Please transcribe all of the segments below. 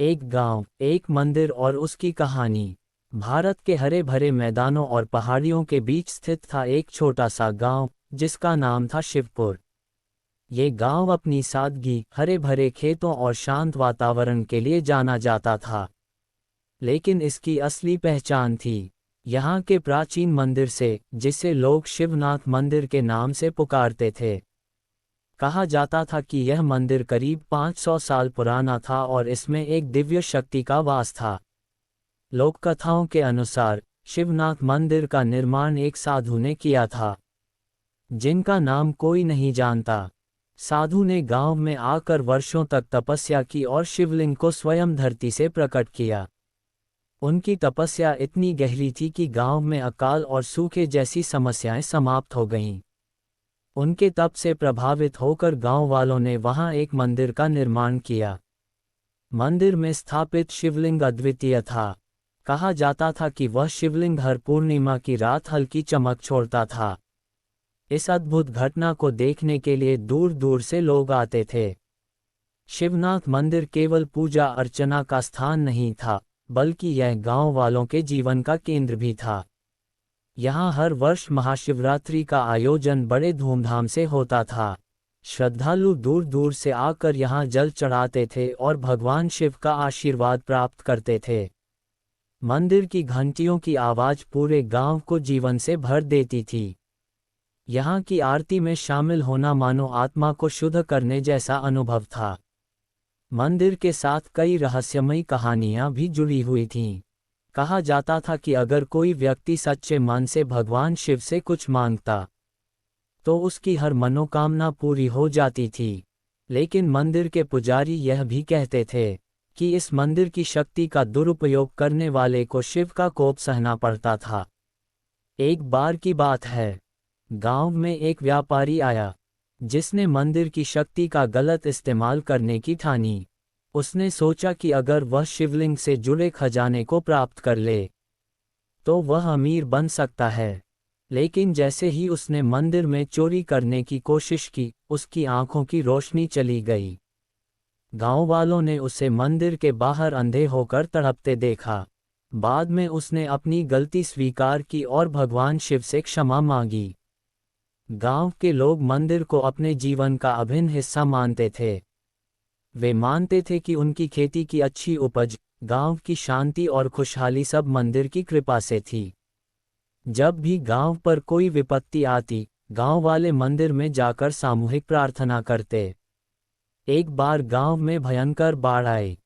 एक गांव, एक मंदिर और उसकी कहानी। भारत के हरे भरे मैदानों और पहाड़ियों के बीच स्थित था एक छोटा सा गांव, जिसका नाम था शिवपुर। ये गांव अपनी सादगी, हरे भरे खेतों और शांत वातावरण के लिए जाना जाता था। लेकिन इसकी असली पहचान थी यहाँ के प्राचीन मंदिर से, जिसे लोग शिवनाथ मंदिर के नाम से पुकारते थे। कहा जाता था कि यह मंदिर करीब 500 साल पुराना था और इसमें एक दिव्य शक्ति का वास था। लोक कथाओं के अनुसार शिवनाथ मंदिर का निर्माण एक साधु ने किया था, जिनका नाम कोई नहीं जानता। साधु ने गांव में आकर वर्षों तक तपस्या की और शिवलिंग को स्वयं धरती से प्रकट किया। उनकी तपस्या इतनी गहरी थी कि गांव में अकाल और सूखे जैसी समस्याएं समाप्त हो गईं। उनके तप से प्रभावित होकर गांव वालों ने वहां एक मंदिर का निर्माण किया। मंदिर में स्थापित शिवलिंग अद्वितीय था। कहा जाता था कि वह शिवलिंग हर पूर्णिमा की रात हल्की चमक छोड़ता था। इस अद्भुत घटना को देखने के लिए दूर दूर से लोग आते थे। शिवनाथ मंदिर केवल पूजा अर्चना का स्थान नहीं था, बल्कि यह गांव वालों के जीवन का केंद्र भी था। यहाँ हर वर्ष महाशिवरात्रि का आयोजन बड़े धूमधाम से होता था। श्रद्धालु दूर दूर से आकर यहाँ जल चढ़ाते थे और भगवान शिव का आशीर्वाद प्राप्त करते थे। मंदिर की घंटियों की आवाज पूरे गांव को जीवन से भर देती थी। यहाँ की आरती में शामिल होना मानो आत्मा को शुद्ध करने जैसा अनुभव था। मंदिर के साथ कई रहस्यमयी कहानियाँ भी जुड़ी हुई थीं। कहा जाता था कि अगर कोई व्यक्ति सच्चे मन से भगवान शिव से कुछ मांगता, तो उसकी हर मनोकामना पूरी हो जाती थी। लेकिन मंदिर के पुजारी यह भी कहते थे कि इस मंदिर की शक्ति का दुरुपयोग करने वाले को शिव का कोप सहना पड़ता था। एक बार की बात है, गांव में एक व्यापारी आया, जिसने मंदिर की शक्ति का गलत इस्तेमाल करने की ठानी। उसने सोचा कि अगर वह शिवलिंग से जुड़े खजाने को प्राप्त कर ले, तो वह अमीर बन सकता है। लेकिन जैसे ही उसने मंदिर में चोरी करने की कोशिश की, उसकी आंखों की रोशनी चली गई। गांव वालों ने उसे मंदिर के बाहर अंधे होकर तड़पते देखा। बाद में उसने अपनी गलती स्वीकार की और भगवान शिव से क्षमा मांगी। गांव के लोग मंदिर को अपने जीवन का अभिन्न हिस्सा मानते थे। वे मानते थे कि उनकी खेती की अच्छी उपज, गांव की शांति और खुशहाली सब मंदिर की कृपा से थी। जब भी गांव पर कोई विपत्ति आती, गांव वाले मंदिर में जाकर सामूहिक प्रार्थना करते। एक बार गांव में भयंकर बाढ़ आई।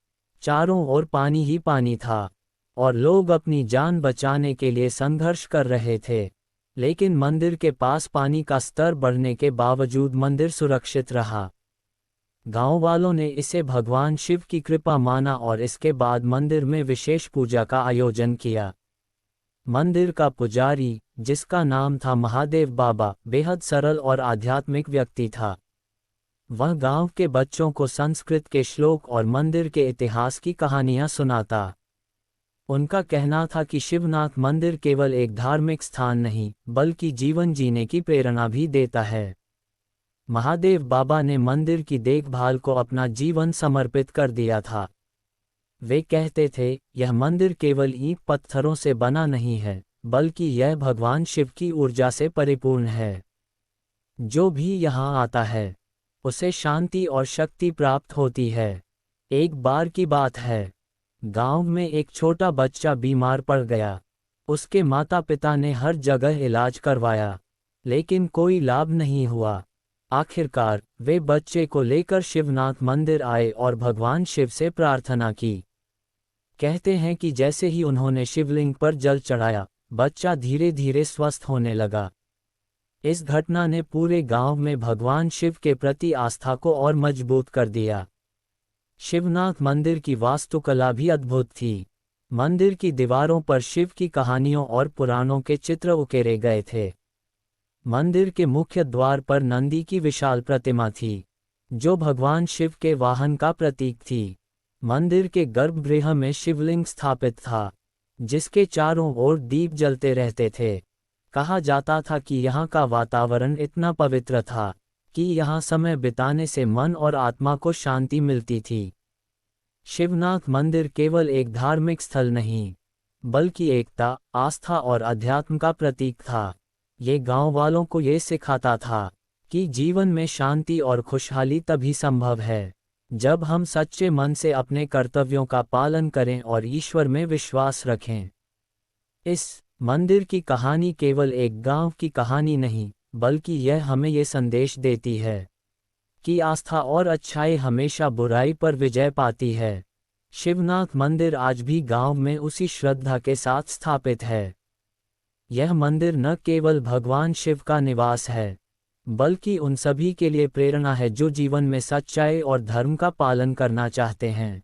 चारों ओर पानी ही पानी था और लोग अपनी जान बचाने के लिए संघर्ष कर रहे थे। लेकिन मंदिर के पास पानी का स्तर बढ़ने के बावजूद मंदिर सुरक्षित रहा। गांव वालों ने इसे भगवान शिव की कृपा माना और इसके बाद मंदिर में विशेष पूजा का आयोजन किया। मंदिर का पुजारी, जिसका नाम था महादेव बाबा, बेहद सरल और आध्यात्मिक व्यक्ति था। वह गांव के बच्चों को संस्कृत के श्लोक और मंदिर के इतिहास की कहानियां सुनाता। उनका कहना था कि शिवनाथ मंदिर केवल एक धार्मिक स्थान नहीं, बल्कि जीवन जीने की प्रेरणा भी देता है। महादेव बाबा ने मंदिर की देखभाल को अपना जीवन समर्पित कर दिया था। वे कहते थे, यह मंदिर केवल ईंट पत्थरों से बना नहीं है, बल्कि यह भगवान शिव की ऊर्जा से परिपूर्ण है। जो भी यहाँ आता है, उसे शांति और शक्ति प्राप्त होती है। एक बार की बात है, गांव में एक छोटा बच्चा बीमार पड़ गया। उसके माता पिता ने हर जगह इलाज करवाया, लेकिन कोई लाभ नहीं हुआ। आखिरकार वे बच्चे को लेकर शिवनाथ मंदिर आए और भगवान शिव से प्रार्थना की। कहते हैं कि जैसे ही उन्होंने शिवलिंग पर जल चढ़ाया, बच्चा धीरे धीरे स्वस्थ होने लगा। इस घटना ने पूरे गांव में भगवान शिव के प्रति आस्था को और मजबूत कर दिया। शिवनाथ मंदिर की वास्तुकला भी अद्भुत थी। मंदिर की दीवारों पर शिव की कहानियों और पुराणों के चित्र उकेरे गए थे। मंदिर के मुख्य द्वार पर नंदी की विशाल प्रतिमा थी, जो भगवान शिव के वाहन का प्रतीक थी। मंदिर के गर्भगृह में शिवलिंग स्थापित था, जिसके चारों ओर दीप जलते रहते थे। कहा जाता था कि यहाँ का वातावरण इतना पवित्र था कि यहाँ समय बिताने से मन और आत्मा को शांति मिलती थी। शिवनाथ मंदिर केवल एक धार्मिक स्थल नहीं, बल्कि एकता, आस्था और अध्यात्म का प्रतीक था। ये गांव वालों को ये सिखाता था कि जीवन में शांति और खुशहाली तभी संभव है जब हम सच्चे मन से अपने कर्तव्यों का पालन करें और ईश्वर में विश्वास रखें। इस मंदिर की कहानी केवल एक गांव की कहानी नहीं, बल्कि यह हमें ये संदेश देती है कि आस्था और अच्छाई हमेशा बुराई पर विजय पाती है। शिवनाथ मंदिर आज भी गांव में उसी श्रद्धा के साथ स्थापित है। यह मंदिर न केवल भगवान शिव का निवास है, बल्कि उन सभी के लिए प्रेरणा है जो जीवन में सच्चाई और धर्म का पालन करना चाहते हैं।